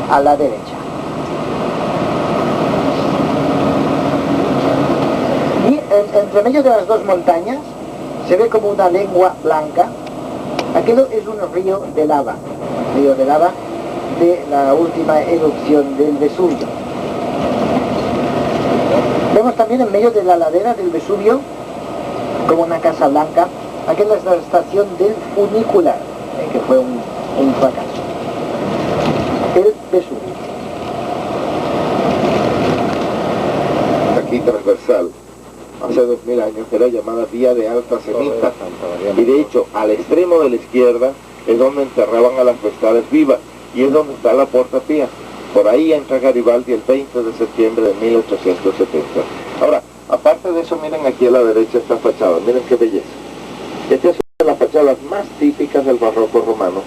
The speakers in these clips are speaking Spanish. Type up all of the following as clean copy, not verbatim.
a la derecha. Y entre medio de las dos montañas se ve como una lengua blanca. Aquello es un río de lava de la última erupción del Vesubio. Vemos también en medio de la ladera del Vesubio, como una casa blanca, aquella es la estación del funicular, que fue un fracaso. El Vesubio. Aquí transversal, hace 2000 años, era llamada Vía de Alta Semita, y de hecho, al extremo de la izquierda es donde enterraban a las vestales vivas, y es donde está la Porta Pía. Por ahí entra Garibaldi el 20 de septiembre de 1870. Ahora, aparte de eso, miren aquí a la derecha esta fachada, miren qué belleza. Esta es una de las fachadas más típicas del barroco romano,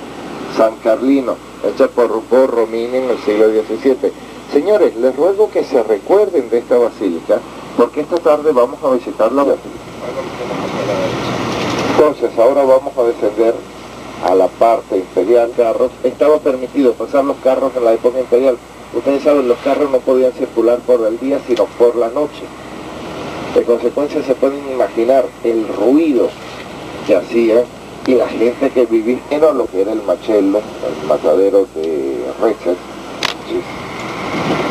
San Carlino, hecha por Romini en el siglo XVII. Señores, les ruego que se recuerden de esta basílica, porque esta tarde vamos a visitar la basílica. Entonces, ahora vamos a descender a la parte imperial. Carros, estaba permitido pasar los carros en la época imperial. Ustedes saben, los carros no podían circular por el día, sino por la noche. De consecuencia, se pueden imaginar el ruido que hacía y la gente que vivía en lo que era el Machello, el matadero de reses.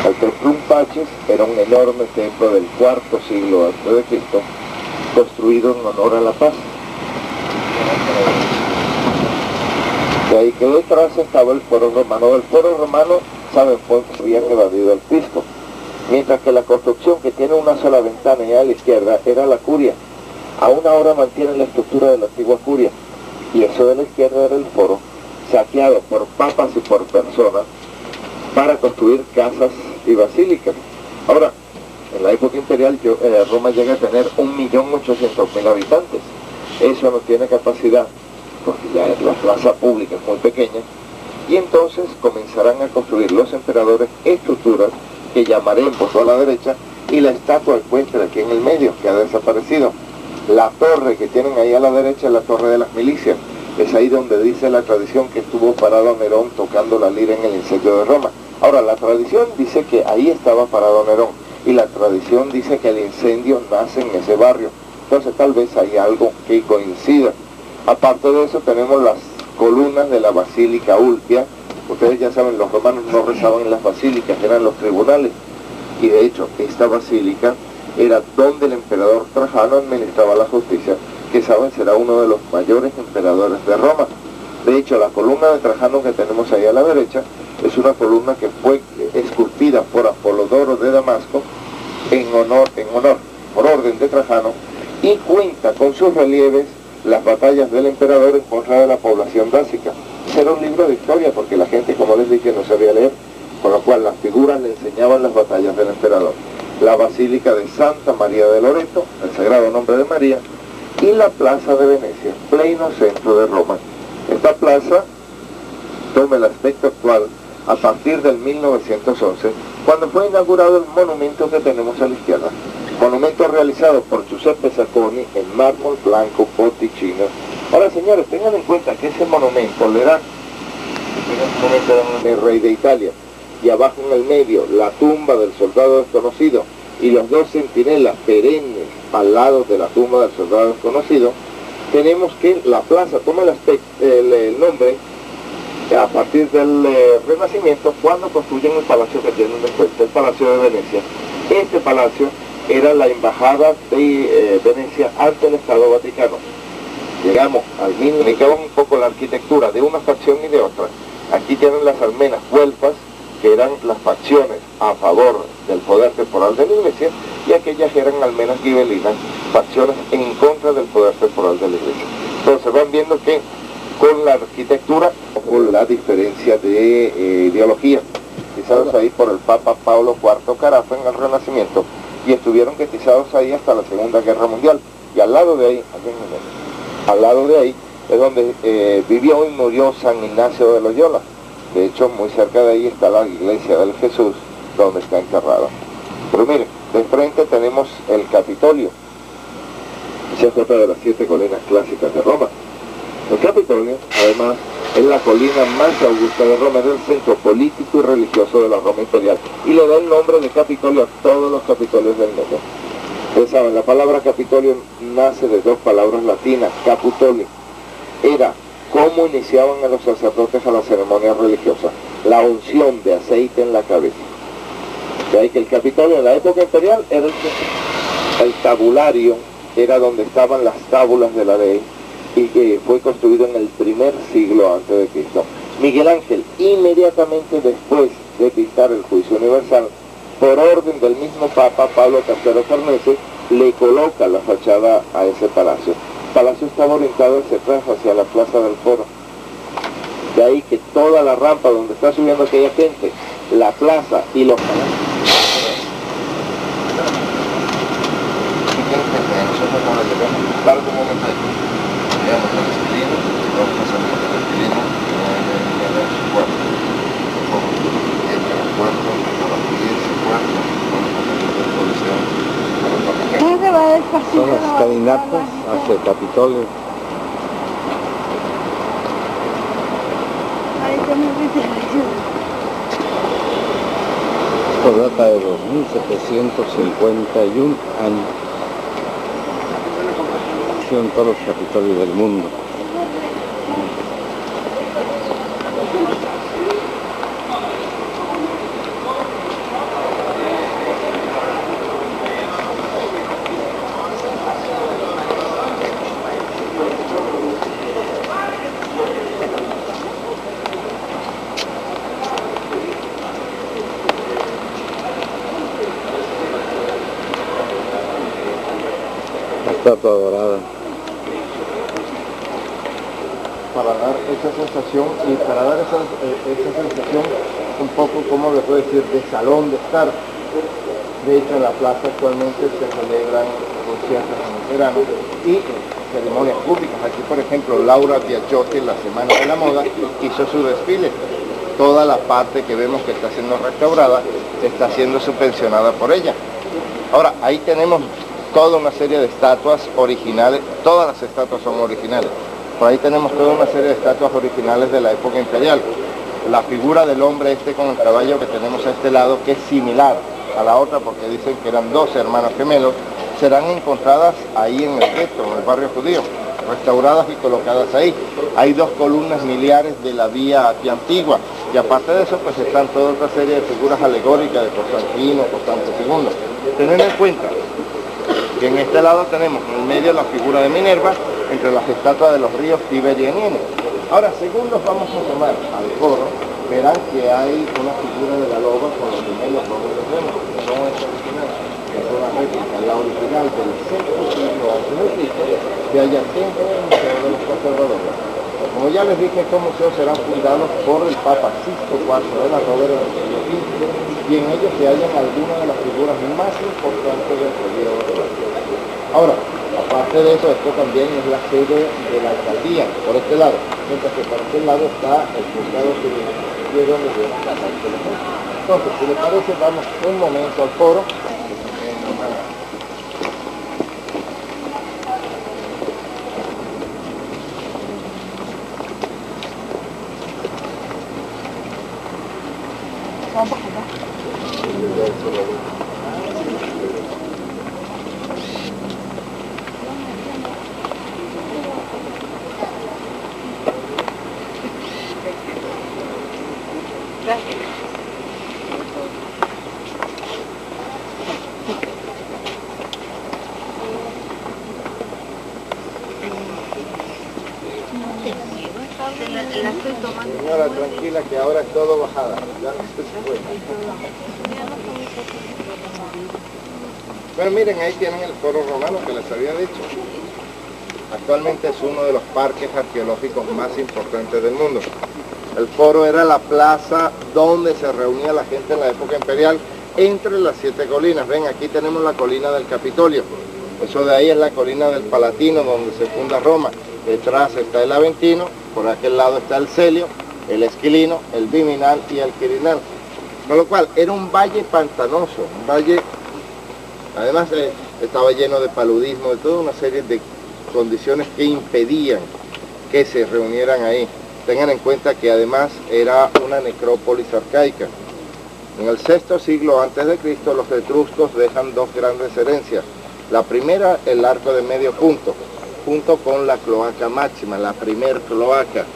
El Templum Pacis era un enorme templo del cuarto siglo a.C., construido en honor a la paz. De ahí que detrás estaba el Foro Romano. Del Foro Romano, saben, habían evadido el fisco. Mientras que la construcción, que tiene una sola ventana y a la izquierda, era la curia. Aún ahora mantiene la estructura de la antigua curia. Y eso de la izquierda era el foro, saqueado por papas y por personas para construir casas y basílicas. Ahora, en la época imperial, Roma llega a tener 1.800.000 habitantes. Eso no tiene capacidad, porque ya la plaza pública es muy pequeña, y entonces comenzarán a construir los emperadores estructuras que llamaremos a la derecha, y la estatua ecuestre aquí en el medio, que ha desaparecido. La torre que tienen ahí a la derecha es la torre de las milicias. Es ahí donde dice la tradición que estuvo parado Nerón tocando la lira en el incendio de Roma. Ahora, la tradición dice que ahí estaba parado Nerón, y la tradición dice que el incendio nace en ese barrio. Entonces tal vez hay algo que coincida. Aparte de eso, tenemos las columnas de la Basílica Ulpia. Ustedes ya saben, los romanos no rezaban en las basílicas, eran los tribunales. Y de hecho, esta basílica era donde el emperador Trajano administraba la justicia, que saben será uno de los mayores emperadores de Roma. De hecho, la columna de Trajano que tenemos ahí a la derecha es una columna que fue esculpida por Apolodoro de Damasco por orden de Trajano, y cuenta con sus relieves las batallas del emperador en contra de la población dácica. Era un libro de historia porque la gente, como les dije, no sabía leer, con lo cual las figuras le enseñaban las batallas del emperador. La Basílica de Santa María de Loreto, el Sagrado Nombre de María, y la Plaza de Venecia, pleno centro de Roma. Esta plaza toma el aspecto actual a partir del 1911, cuando fue inaugurado el monumento que tenemos a la izquierda. Monumento realizado por Giuseppe Zacconi en mármol blanco Botticino. Ahora, señores, tengan en cuenta que ese monumento le da el rey de Italia, y abajo en el medio la tumba del soldado desconocido y los dos centinelas perennes al lado de la tumba del soldado desconocido. Tenemos que la plaza toma el nombre a partir del Renacimiento, cuando construyen el palacio que tienen después, el Palacio de Venecia. Este palacio era la embajada de Venecia ante el Estado Vaticano. Llegamos al mismo, indicamos un poco la arquitectura de una facción y de otra. Aquí tienen las almenas güelfas, que eran las facciones a favor del poder temporal de la Iglesia, y aquellas eran almenas gibelinas, facciones en contra del poder temporal de la Iglesia. Entonces van viendo que con la arquitectura, con la diferencia de ideología, quizados ahí por el Papa Pablo IV Carafa en el Renacimiento, y estuvieron quizados ahí hasta la Segunda Guerra Mundial. Y al lado de ahí, es donde vivió y murió San Ignacio de Loyola. De hecho, muy cerca de ahí está la iglesia del Jesús, donde está enterrado. Pero miren, de frente tenemos el Capitolio. Esa es otra de las 7 colinas clásicas de Roma. El Capitolio, además, Es la colina más augusta de Roma, es el centro político y religioso de la Roma imperial. Y le da el nombre de Capitolio a todos los Capitolios del mundo. Ustedes saben, la palabra Capitolio nace de dos palabras latinas, caputoli. Era cómo iniciaban a los sacerdotes a la ceremonia religiosa, la unción de aceite en la cabeza. De ahí que el Capitolio en la época imperial era el tabulario, era donde estaban las tábulas de la ley, y que fue construido en el primer siglo antes de Cristo. Miguel Ángel, inmediatamente después de dictar el juicio universal, por orden del mismo Papa Pablo III Farnese, le coloca la fachada a ese palacio. El palacio estaba orientado hacia atrás, hacia la plaza del Foro. De ahí que toda la rampa donde está subiendo aquella gente, la plaza y los palacios. Son las caminatas hacia el Capitolio. Esto data de 2751 años. Son todos los Capitolios del mundo. Estatua dorada. Para dar esa sensación y para dar esa sensación un poco, como le puedo decir, de salón de estar. De hecho, en la plaza actualmente se celebran conciertos en el verano y ceremonias públicas. Aquí, por ejemplo, Laura Biagiotti, en la Semana de la Moda, hizo su desfile. Toda la parte que vemos que está siendo restaurada está siendo subvencionada por ella. Ahora, ahí tenemos toda una serie de estatuas originales, todas las estatuas son originales. Por ahí tenemos toda una serie de estatuas originales de la época imperial. La figura del hombre con el caballo que tenemos a este lado, que es similar a la otra porque dicen que eran dos hermanos gemelos, serán encontradas ahí en el gueto, en el barrio judío, restauradas y colocadas ahí. Hay dos columnas miliares de la vía aquí antigua, y aparte de eso pues están toda otra serie de figuras alegóricas de Constantino, Constante II. Tened en cuenta que en este lado tenemos en el medio la figura de Minerva, entre las estatuas de los ríos Tiberio y Niene. Ahora, según nos vamos a tomar al coro, verán que hay una figura de la loba con los gemelos rojos de Remo, que no es original, es una réplica, la original del sexto siglo antes de Cristo, que hay aquí en el Museo de los Conservadores. Como ya les dije, estos museos serán fundados por el Papa Sixto IV de la Róvera del siglo V, y en ellos se hallan algunas de las figuras más importantes del periodo romano. Ahora, aparte de eso, esto también es la sede de la alcaldía, por este lado, mientras que por este lado está el juzgado civil, y es donde se va a casar. Entonces, si les parece, vamos un momento al foro. Señora, tranquila que ahora es todo bajada. Ya no se puede. Bueno, miren, ahí tienen el foro romano que les había dicho. Actualmente es uno de los parques arqueológicos más importantes del mundo. El foro era la plaza donde se reunía la gente en la época imperial entre las 7 colinas. Ven, aquí tenemos la colina del Capitolio. Eso de ahí es la colina del Palatino, donde se funda Roma. Detrás está el Aventino, por aquel lado está el Celio, el Esquilino, el Viminal y el Quirinal. Con lo cual, era un valle pantanoso, un valle, además estaba lleno de paludismo, de toda una serie de condiciones que impedían que se reunieran ahí. Tengan en cuenta que además era una necrópolis arcaica. En el sexto siglo antes de Cristo, los etruscos dejan dos grandes herencias. La primera, el arco de medio punto, junto con la cloaca máxima, la primer cloaca,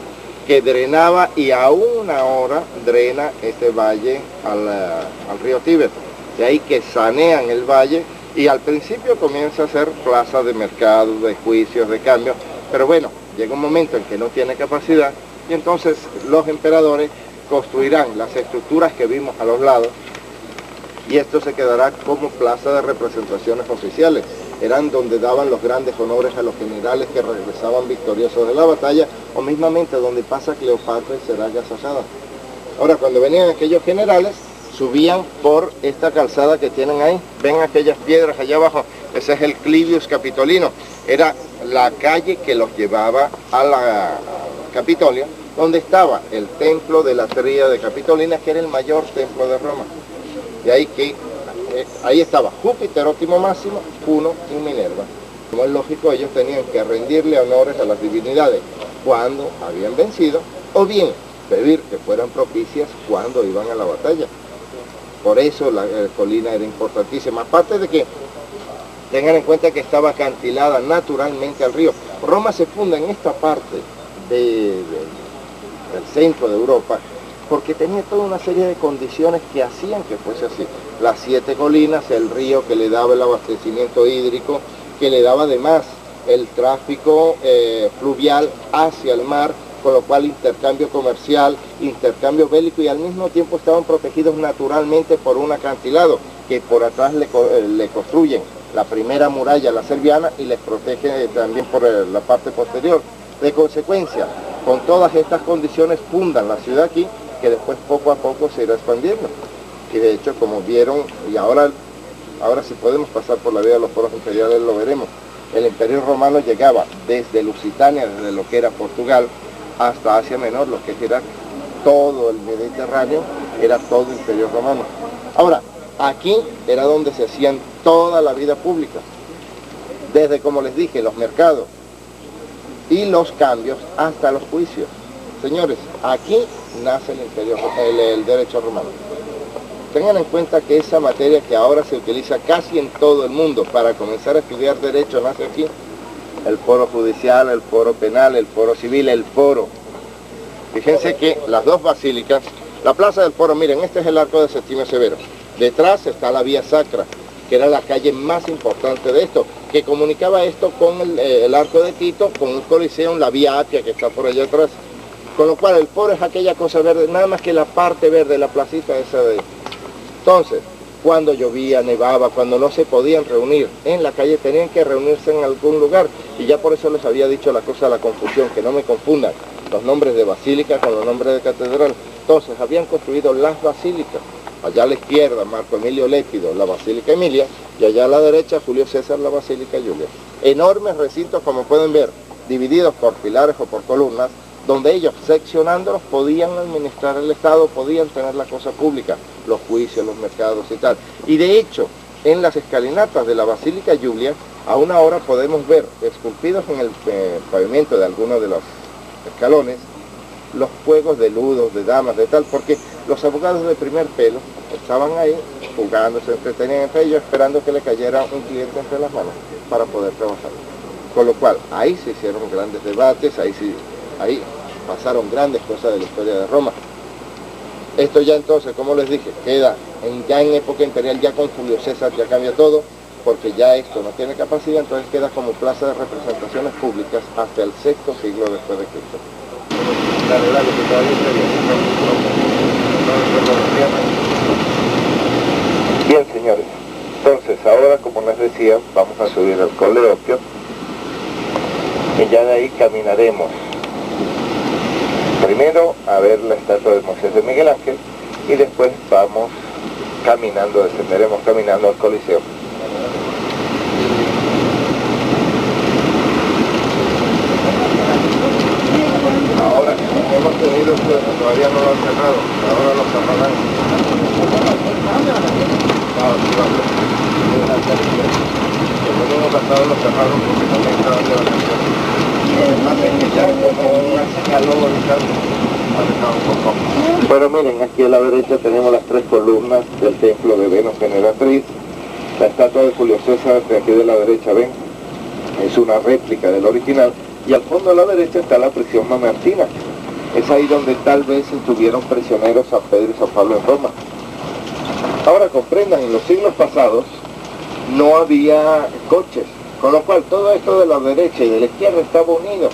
que drenaba y aún ahora drena este valle al río Tíber. De ahí que sanean el valle y al principio comienza a ser plaza de mercado, de juicios, de cambios, pero bueno, llega un momento en que no tiene capacidad y entonces los emperadores construirán las estructuras que vimos a los lados y esto se quedará como plaza de representaciones oficiales. Eran donde daban los grandes honores a los generales que regresaban victoriosos de la batalla o mismamente donde pasa Cleopatra y será agasajada. Ahora, cuando venían aquellos generales, subían por esta calzada que tienen ahí. Ven aquellas piedras allá abajo, ese es el Clivius Capitolino. Era la calle que los llevaba a la Capitolio, donde estaba el templo de la Tríade Capitolina, que era el mayor templo de Roma. Y ahí estaba Júpiter, óptimo máximo, Juno y Minerva. Como es lógico, ellos tenían que rendirle honores a las divinidades cuando habían vencido, o bien pedir que fueran propicias cuando iban a la batalla. Por eso la colina era importantísima. Aparte de que tengan en cuenta que estaba acantilada naturalmente al río. Roma se funda en esta parte del centro de Europa porque tenía toda una serie de condiciones que hacían que fuese así. Las 7 colinas, el río que le daba el abastecimiento hídrico, que le daba además el tráfico fluvial hacia el mar, con lo cual intercambio comercial, intercambio bélico y al mismo tiempo estaban protegidos naturalmente por un acantilado que por atrás le construyen la primera muralla, la Serviana, y les protege también por la parte posterior. De consecuencia, con todas estas condiciones fundan la ciudad aquí, que después poco a poco se irá expandiendo. Y de hecho, como vieron, y ahora si podemos pasar por la vía de los foros imperiales lo veremos, el Imperio Romano llegaba desde Lusitania, desde lo que era Portugal, hasta Asia Menor, lo que era todo el Mediterráneo, era todo Imperio Romano. Ahora, aquí era donde se hacían toda la vida pública, desde, como les dije, los mercados y los cambios hasta los juicios. Señores, aquí nace el derecho romano. Tengan en cuenta que esa materia que ahora se utiliza casi en todo el mundo para comenzar a estudiar derecho nace aquí. El foro judicial, el foro penal, el foro civil, el foro. Fíjense que las dos basílicas, la plaza del foro, miren, este es el arco de Septimio Severo. Detrás está la vía sacra, que era la calle más importante de esto, que comunicaba esto con el arco de Tito, con el Coliseo, la vía Apia que está por allá atrás. Con lo cual el foro es aquella cosa verde, nada más que la parte verde, la placita esa de ahí. Entonces, cuando llovía, nevaba, cuando no se podían reunir en la calle, tenían que reunirse en algún lugar. Y ya por eso les había dicho la cosa de la confusión, que no me confundan los nombres de basílica con los nombres de catedral. Entonces, habían construido las basílicas. Allá a la izquierda, Marco Emilio Lépido, la Basílica Emilia, y allá a la derecha, Julio César, la Basílica Julia. Enormes recintos, como pueden ver, divididos por pilares o por columnas, donde ellos, seccionándolos, podían administrar el Estado, podían tener la cosa pública, los juicios, los mercados y tal. Y de hecho, en las escalinatas de la Basílica Julia, aún ahora podemos ver esculpidos en el pavimento de algunos de los escalones, los juegos de ludos, de damas, de tal, porque los abogados de primer pelo estaban ahí jugando, se entretenían entre ellos, esperando que le cayera un cliente entre las manos para poder trabajar. Con lo cual, ahí se hicieron grandes debates, ahí pasaron grandes cosas de la historia de Roma. Esto ya entonces, como les dije, queda ya en época imperial, ya con Julio César ya cambia todo, porque ya esto no tiene capacidad, entonces queda como plaza de representaciones públicas hasta el sexto siglo después de Cristo. Bien, señores, entonces ahora, como les decía, vamos a subir al Coleopio y ya de ahí caminaremos primero a ver la estatua de Moisés de Miguel Ángel y después vamos caminando, descenderemos caminando al Coliseo. Ahora hemos tenido, todavía no lo han cerrado, ahora lo cerrarán. El domingo pasado lo cerraron porque también estaban de vacaciones. Y además es que ya como hace calor y tal, Bueno, miren, aquí a la derecha tenemos las 3 columnas del templo de Venus Generatriz. La estatua de Julio César de aquí de la derecha, ven, es una réplica del original. Y al fondo a la derecha está la prisión mamertina. Es ahí donde tal vez estuvieron prisioneros San Pedro y San Pablo en Roma. Ahora comprendan, en los siglos pasados no había coches, con lo cual todo esto de la derecha y de la izquierda estaba unido.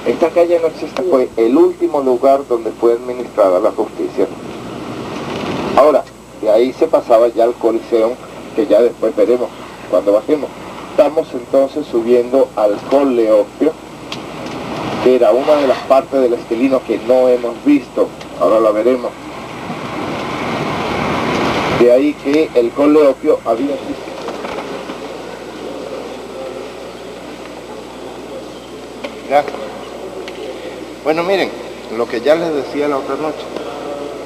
Esta calle no existe, fue el último lugar donde fue administrada la justicia. Ahora, de ahí se pasaba ya al Coliseo, que ya después veremos cuando bajemos. Estamos entonces subiendo al Coleopio, que era una de las partes del esquilino que no hemos visto, ahora la veremos. De ahí que el Coleopio había existido. ¿Ya? Bueno, miren, lo que ya les decía la otra noche,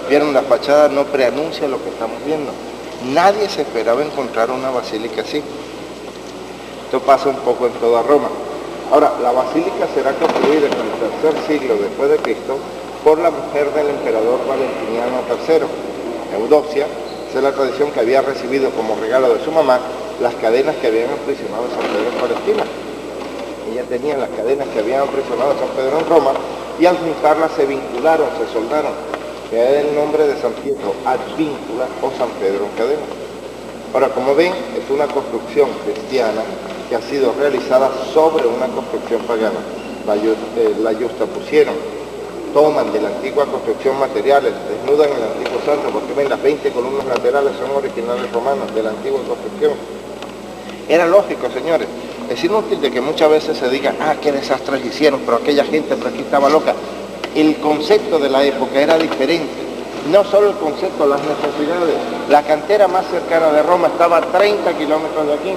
vieron, la fachada no preanuncia lo que estamos viendo. Nadie se esperaba encontrar una basílica así. Esto pasa un poco en toda Roma. Ahora, la basílica será construida en el tercer siglo después de Cristo por la mujer del emperador Valentiniano III, Eudoxia. Esa es la tradición que había recibido como regalo de su mamá las cadenas que habían aprisionado a San Pedro en Palestina. Ella tenía las cadenas que habían aprisionado a San Pedro en Roma, y al juntarlas se vincularon, se soldaron, que es el nombre de San Pietro, Advíncula o San Pedro en cadena. Ahora, como ven, es una construcción cristiana que ha sido realizada sobre una construcción pagana. La yuxtapusieron, toman de la antigua construcción materiales, desnudan el antiguo santo, porque ven, las 20 columnas laterales son originales romanas de la antigua construcción. Era lógico, señores. Es inútil de que muchas veces se diga, qué desastres hicieron, pero aquella gente por aquí estaba loca. El concepto de la época era diferente. No solo el concepto, las necesidades. La cantera más cercana de Roma estaba a 30 kilómetros de aquí.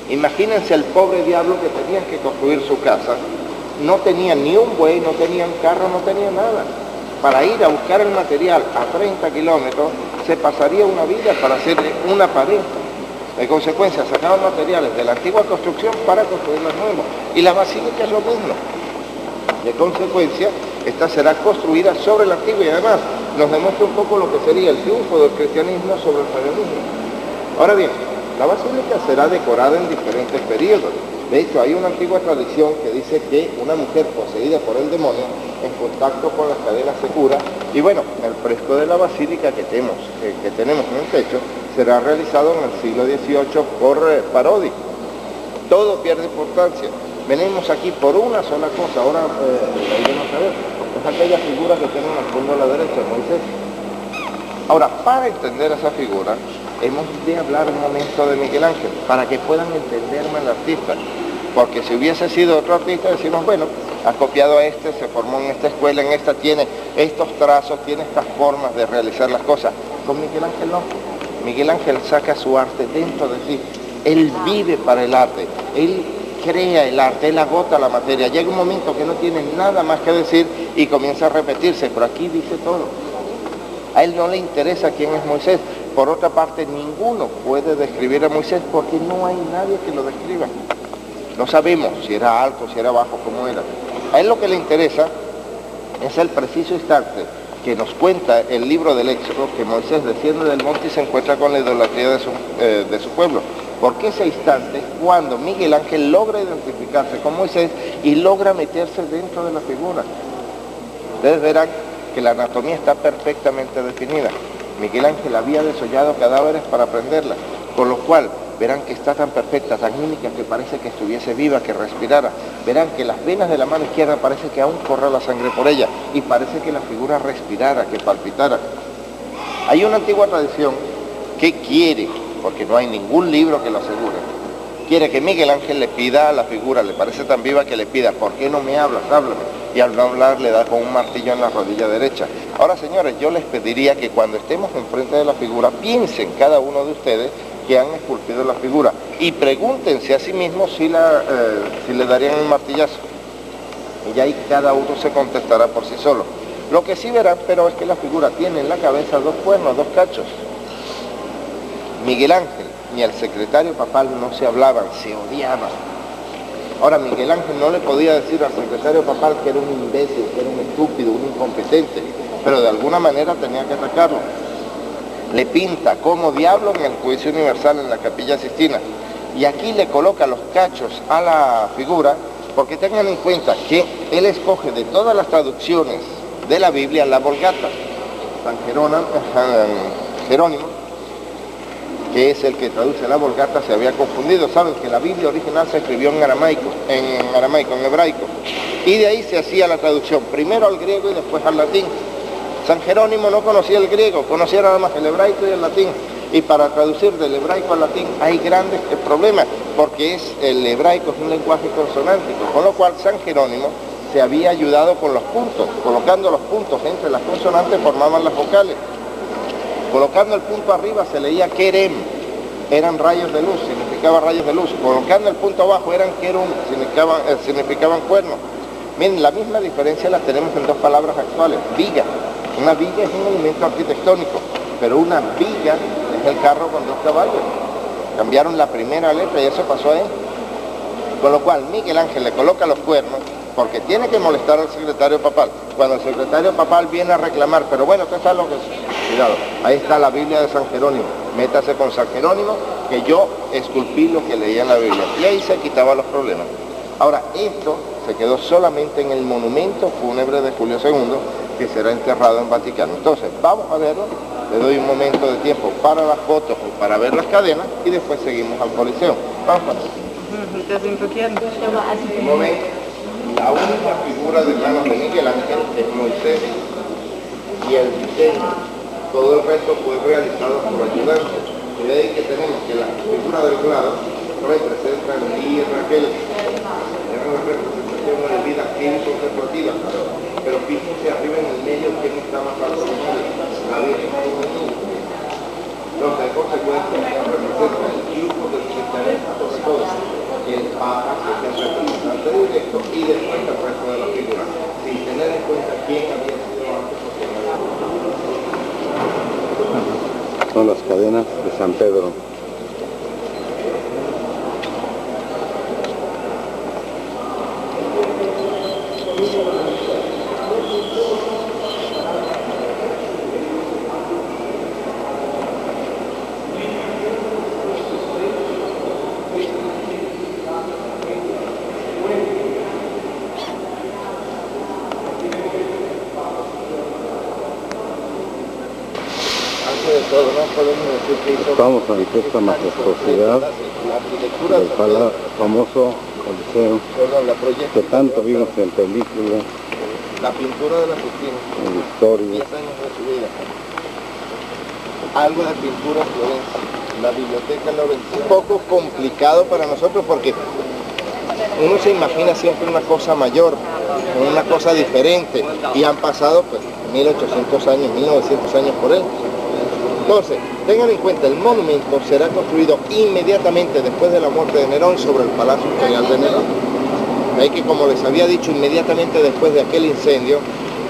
Imagínense el pobre diablo que tenían que construir su casa. No tenía ni un buey, no tenía un carro, no tenía nada. Para ir a buscar el material a 30 kilómetros, se pasaría una vida para hacer una pared. De consecuencia, sacaban materiales de la antigua construcción para construir los nuevos. Y la basílica es lo mismo. De consecuencia, esta será construida sobre la antigua y además nos demuestra un poco lo que sería el triunfo del cristianismo sobre el paganismo. Ahora bien, la basílica será decorada en diferentes periodos. De hecho, hay una antigua tradición que dice que una mujer poseída por el demonio en contacto con las cadenas se cura. Y bueno, el fresco de la basílica que tenemos en el techo será realizado en el siglo XVIII por Parodi. Todo pierde importancia. Venimos aquí por una sola cosa, ahora iremos a ver. Es aquella figura que tienen al fondo a la derecha, Moisés. Ahora, para entender esa figura, hemos de hablar un momento de Miguel Ángel, para que puedan entenderme el artista. Porque si hubiese sido otro artista, decimos, bueno, ha copiado a este, se formó en esta escuela, en esta tiene estos trazos, tiene estas formas de realizar las cosas. Con Miguel Ángel no. Miguel Ángel saca su arte dentro de sí. Él vive para el arte. Él crea el arte, él agota la materia. Llega un momento que no tiene nada más que decir y comienza a repetirse, pero aquí dice todo. A él no le interesa quién es Moisés. Por otra parte, ninguno puede describir a Moisés porque no hay nadie que lo describa. No sabemos si era alto, si era bajo, cómo era. A él lo que le interesa es el preciso instante que nos cuenta el libro del Éxodo, que Moisés desciende del monte y se encuentra con la idolatría de su pueblo. Porque ese instante es cuando Miguel Ángel logra identificarse con Moisés y logra meterse dentro de la figura. Ustedes verán que la anatomía está perfectamente definida. Miguel Ángel había desollado cadáveres para prenderla, con lo cual verán que está tan perfecta, tan única, que parece que estuviese viva, que respirara. Verán que las venas de la mano izquierda parece que aún corre la sangre por ella, y parece que la figura respirara, que palpitara. Hay una antigua tradición que quiere, porque no hay ningún libro que lo asegure, quiere que Miguel Ángel le pida a la figura, le parece tan viva que le pida, ¿por qué no me hablas? Háblame. Y al no hablar le da con un martillo en la rodilla derecha. Ahora, señores, yo les pediría que cuando estemos enfrente de la figura, piensen cada uno de ustedes que han esculpido la figura y pregúntense a sí mismos si le darían un martillazo. Y ahí cada uno se contestará por sí solo. Lo que sí verán, pero es que la figura tiene en la cabeza 2 cuernos, 2 cachos. Miguel Ángel ni el secretario papal no se hablaban, se odiaban. Ahora, Miguel Ángel no le podía decir al secretario papal que era un imbécil, que era un estúpido, un incompetente. pero de alguna manera tenía que atacarlo. Le pinta como diablo en el juicio universal en la Capilla Sixtina. Y aquí le coloca los cachos a la figura, porque tengan en cuenta que él escoge de todas las traducciones de la Biblia la Vulgata. San Jerónimo, que es el que traduce la Vulgata, se había confundido. Saben que la Biblia original se escribió en hebraico, y de ahí se hacía la traducción, primero al griego y después al latín. San Jerónimo no conocía el griego, conocía nada más el hebraico y el latín. Y para traducir del hebraico al latín hay grandes problemas, porque el hebraico es un lenguaje consonántico, con lo cual San Jerónimo se había ayudado con los puntos, colocando los puntos entre las consonantes formaban las vocales. Colocando el punto arriba se leía Kerem, eran rayos de luz, significaba rayos de luz. Colocando el punto abajo eran Kerum, significaban cuernos. Miren, la misma diferencia la tenemos en dos palabras actuales. Viga. Una viga es un elemento arquitectónico, pero una viga es el carro con dos caballos. Cambiaron la primera letra y eso pasó ahí. Con lo cual Miguel Ángel le coloca los cuernos porque tiene que molestar al secretario papal. Cuando el secretario papal viene a reclamar, pero bueno, ¿qué tal lo que es? Cuidado, ahí está la Biblia de San Jerónimo. Métase con San Jerónimo, que yo esculpí lo que leía en la Biblia. Y ahí se quitaban los problemas. Ahora, esto se quedó solamente en el monumento fúnebre de Julio II, que será enterrado en Vaticano. Entonces, vamos a verlo. Le doy un momento de tiempo para las fotos o para ver las cadenas y después seguimos al Coliseo. Vamos para allá. Como ven, la única figura de manos de Miguel Ángel es Moisés y el diseño. Todo el resto fue realizado por ayudantes. Y de ahí que tenemos que la figura del lado representan Lía y Raquel. Eran las representaciones de vida contemplativa. Pero fíjense arriba en el medio quién está más alto que él, la Virgen. Entonces, en consecuencia, representa el triunfo del cristianismo sobre todo. El Papa, que es el representante directo, y después el resto de la figura, sin tener en cuenta quién había sido antes o quién había sido. Son las cadenas de San Pedro. Estamos ante esta majestuosidad del famoso Coliseo que tanto vimos en películas, la pintura de la Sixtina, en historia. 10 años de su vida. Algo de pintura en Florencia, la biblioteca en Florencia. Un poco complicado para nosotros porque uno se imagina siempre una cosa mayor, una cosa diferente, y han pasado pues 1800 años, 1900 años por él. Entonces, tengan en cuenta, el monumento será construido inmediatamente después de la muerte de Nerón sobre el Palacio Imperial de Nerón. Hay que, como les había dicho, inmediatamente después de aquel incendio,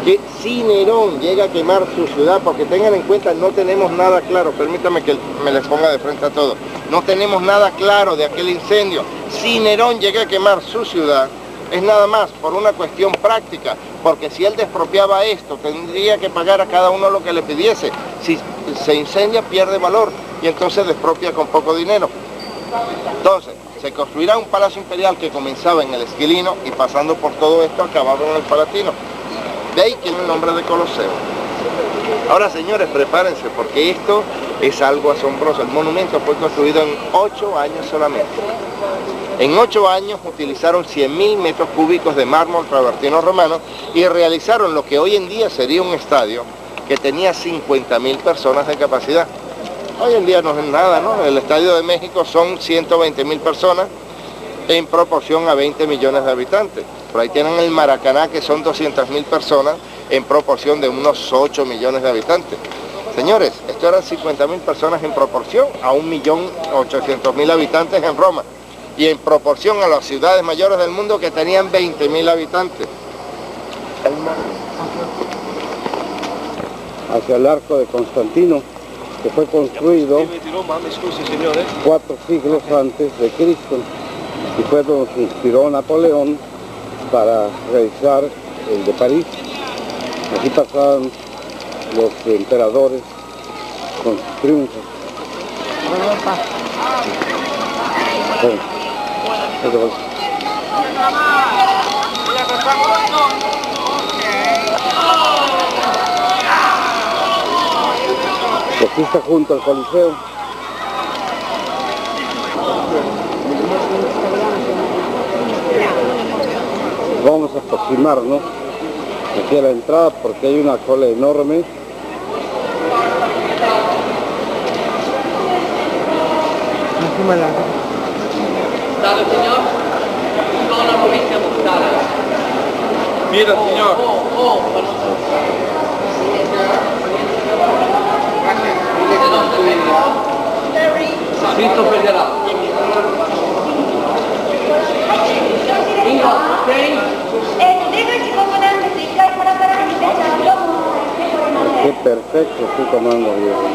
que si Nerón llega a quemar su ciudad, porque tengan en cuenta, no tenemos nada claro, permítanme que me les ponga de frente a todos, no tenemos nada claro de aquel incendio. Si Nerón llega a quemar su ciudad, es nada más por una cuestión práctica, porque si él despropiaba esto, tendría que pagar a cada uno lo que le pidiese. Si se incendia, pierde valor, y entonces despropia con poco dinero. Entonces, se construirá un palacio imperial que comenzaba en el Esquilino y pasando por todo esto acababa en el Palatino. De ahí tiene el nombre de Coloseo. Ahora, señores, prepárense, porque esto es algo asombroso. El monumento fue construido en 8 años solamente. En 8 años utilizaron 100.000 metros cúbicos de mármol travertino romano y realizaron lo que hoy en día sería un estadio que tenía 50.000 personas de capacidad. Hoy en día no es nada, ¿no? El Estadio de México son 120.000 personas en proporción a 20 millones de habitantes. Por ahí tienen el Maracaná, que son 200.000 personas en proporción de unos 8 millones de habitantes. Señores, esto eran 50.000 personas en proporción a 1.800.000 habitantes en Roma y en proporción a las ciudades mayores del mundo que tenían 20.000 habitantes. Hacia el Arco de Constantino, que fue construido 4 siglos antes de Cristo, y fue donde se inspiró Napoleón para realizar el de París. Aquí pasaban los emperadores con sus triunfos. Sí. Aquí está junto al Coliseo. Vamos a aproximarnos aquí a la entrada porque hay una cola enorme. Dale, señor. Con la policía muscala. Mira, señor. Distrito Federal. Qué perfecto estoy tomando, viejo.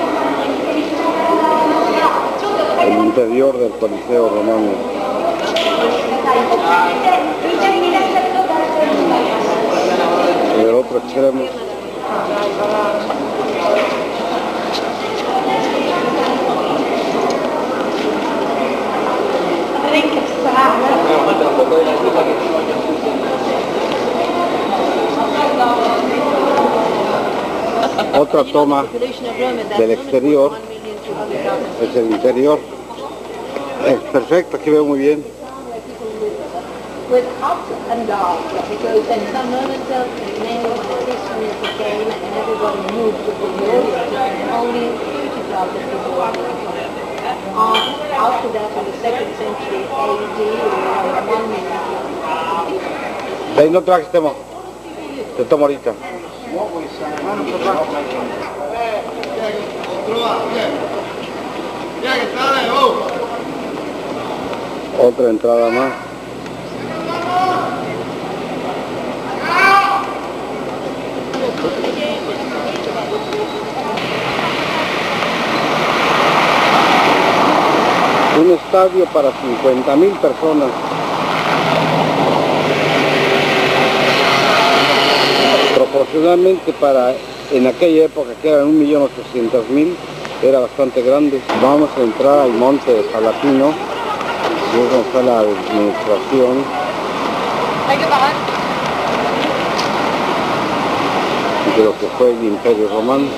El interior del Coliseo Romano. En el otro extremo. Otra toma del exterior es el interior. Es perfecto, aquí veo muy bien. With ups and downs, because in some moments of the main position is the game and everybody moves with the audience, and only 30,000 people were after that, in the 2nd century AD, or 1 million people. De ahí no trajes, Temo. Te tomo ahorita. Otra entrada más. Un estadio para 50,000 personas. Proporcionalmente para en aquella época, que eran 1.800.000, era bastante grande. Vamos a entrar al Monte Palatino, y es donde está la administración. De lo que fue el Imperio Romano.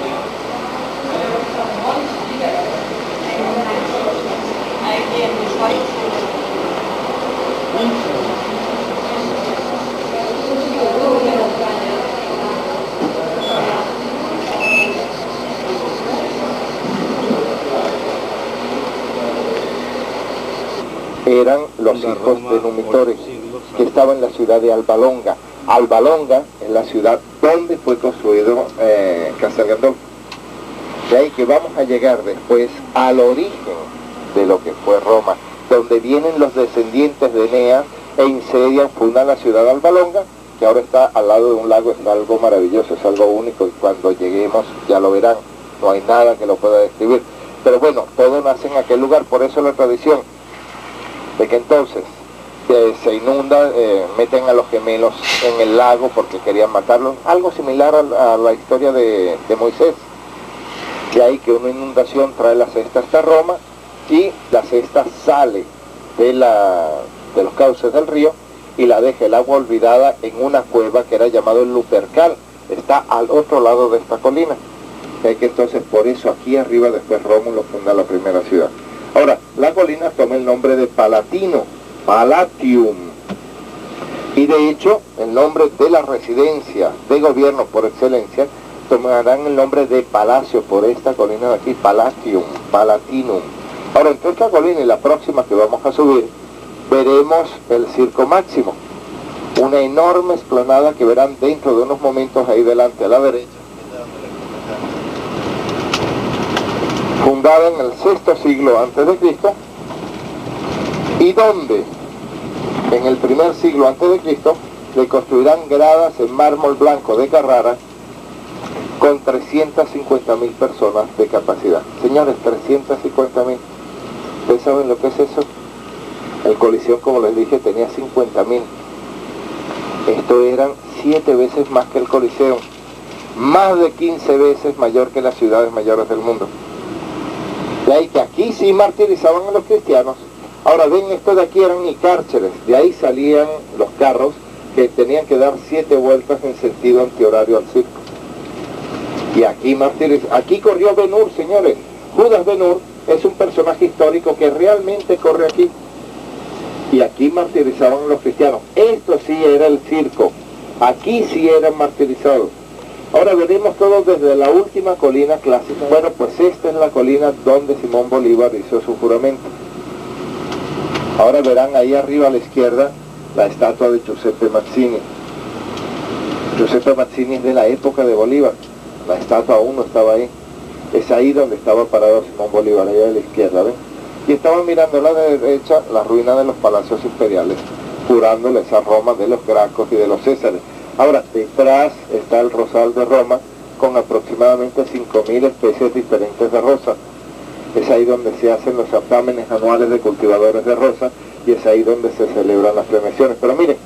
Eran los hijos de Numitores, que estaban en la ciudad de Alba Longa. Alba Longa es la ciudad donde fue construido Castel Gandolfo. De ahí que vamos a llegar después al origen de lo que fue Roma, donde vienen los descendientes de Eneas e insedian, fundan la ciudad de Alba Longa, que ahora está al lado de un lago. Es algo maravilloso, es algo único, y cuando lleguemos ya lo verán. No hay nada que lo pueda describir. Pero bueno, todo nace en aquel lugar, por eso la tradición de que entonces se inunda, meten a los gemelos en el lago porque querían matarlos, algo similar a la historia de Moisés. De ahí que una inundación trae la cesta hasta Roma, y la cesta sale de los cauces del río y la deja el agua olvidada en una cueva que era llamado el Lupercal. Está al otro lado de esta colina. De ahí que entonces por eso aquí arriba después Rómulo funda la primera ciudad. Ahora, la colina toma el nombre de Palatino, Palatium, y de hecho el nombre de la residencia de gobierno por excelencia tomarán el nombre de Palacio por esta colina de aquí, Palatium, Palatinum. Ahora, entre esta colina y la próxima que vamos a subir, veremos el Circo Máximo, una enorme explanada que verán dentro de unos momentos ahí delante a la derecha. Fundada en el VI siglo antes de Cristo, y donde en el primer siglo antes de Cristo le construirán gradas en mármol blanco de Carrara con 350.000 personas de capacidad. Señores, 350.000. ¿Ustedes saben lo que es eso? El Coliseo, como les dije, tenía 50.000. Esto eran 7 veces más que el Coliseo, más de 15 veces mayor que las ciudades mayores del mundo. De ahí que aquí sí martirizaban a los cristianos. Ahora ven, esto de aquí eran icárceres, de ahí salían los carros que tenían que dar 7 vueltas en sentido antihorario al circo. Y aquí aquí corrió Ben-Hur, señores. Judas Ben-Hur es un personaje histórico que realmente corre aquí. Y aquí martirizaban a los cristianos. Esto sí era el circo. Aquí sí eran martirizados. Ahora veremos todo desde la última colina clásica. Bueno, pues esta es la colina donde Simón Bolívar hizo su juramento. Ahora verán ahí arriba a la izquierda la estatua de Giuseppe Mazzini. Giuseppe Mazzini es de la época de Bolívar. La estatua aún no estaba ahí. Es ahí donde estaba parado Simón Bolívar, allá a la izquierda, ¿ven? Y estaba mirando a la derecha la ruina de los palacios imperiales, jurándoles a Roma de los Gracos y de los Césares. Ahora, detrás está el Rosal de Roma, con aproximadamente 5.000 especies diferentes de rosa. Es ahí donde se hacen los certámenes anuales de cultivadores de rosa, y es ahí donde se celebran las premiaciones. Pero miren,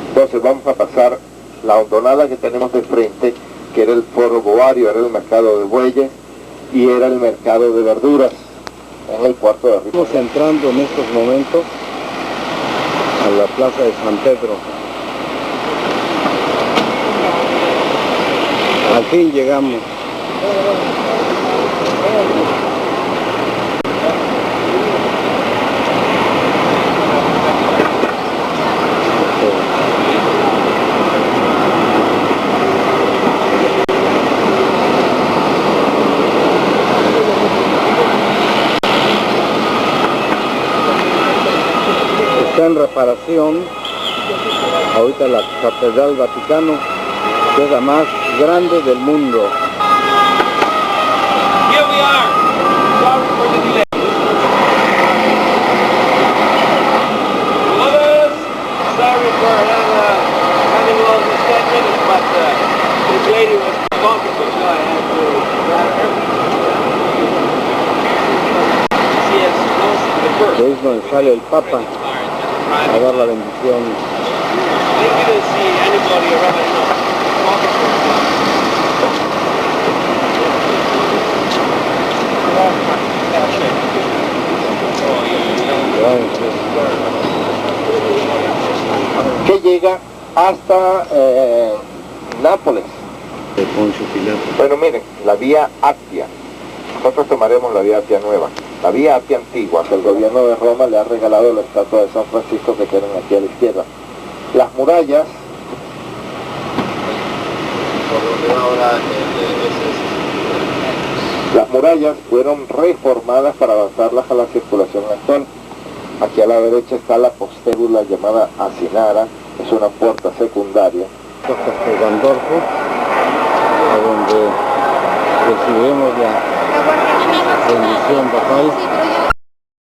entonces vamos a pasar la hondonada que tenemos de frente, que era el Foro Boario, era el mercado de bueyes y era el mercado de verduras en el puerto de arriba. Estamos entrando en estos momentos a la plaza de San Pedro. Al fin llegamos. Está en reparación ahorita la Catedral Vaticano, que es la más grande del mundo. Here we are. Sorry for the delay. Brothers, sorry for having almost 10 minutes, but this lady was talking to me, so I had to grab her. She has closed the first. De ahí es donde sale el Papa a dar la bendición. We didn't see anybody around talking to Que llega hasta Nápoles. De Poncio Pilato. Bueno, miren, la vía Actia. Nosotros tomaremos la vía Actia nueva. La vía Actia antigua, que el gobierno de Roma le ha regalado la estatua de San Francisco que tienen aquí a la izquierda. Las murallas, las murallas fueron reformadas para adaptarlas a la circulación actual. Aquí a la derecha está la postédula llamada Asinara, es una puerta secundaria. Castel Gandolfo, a donde recibimos la bendición papal.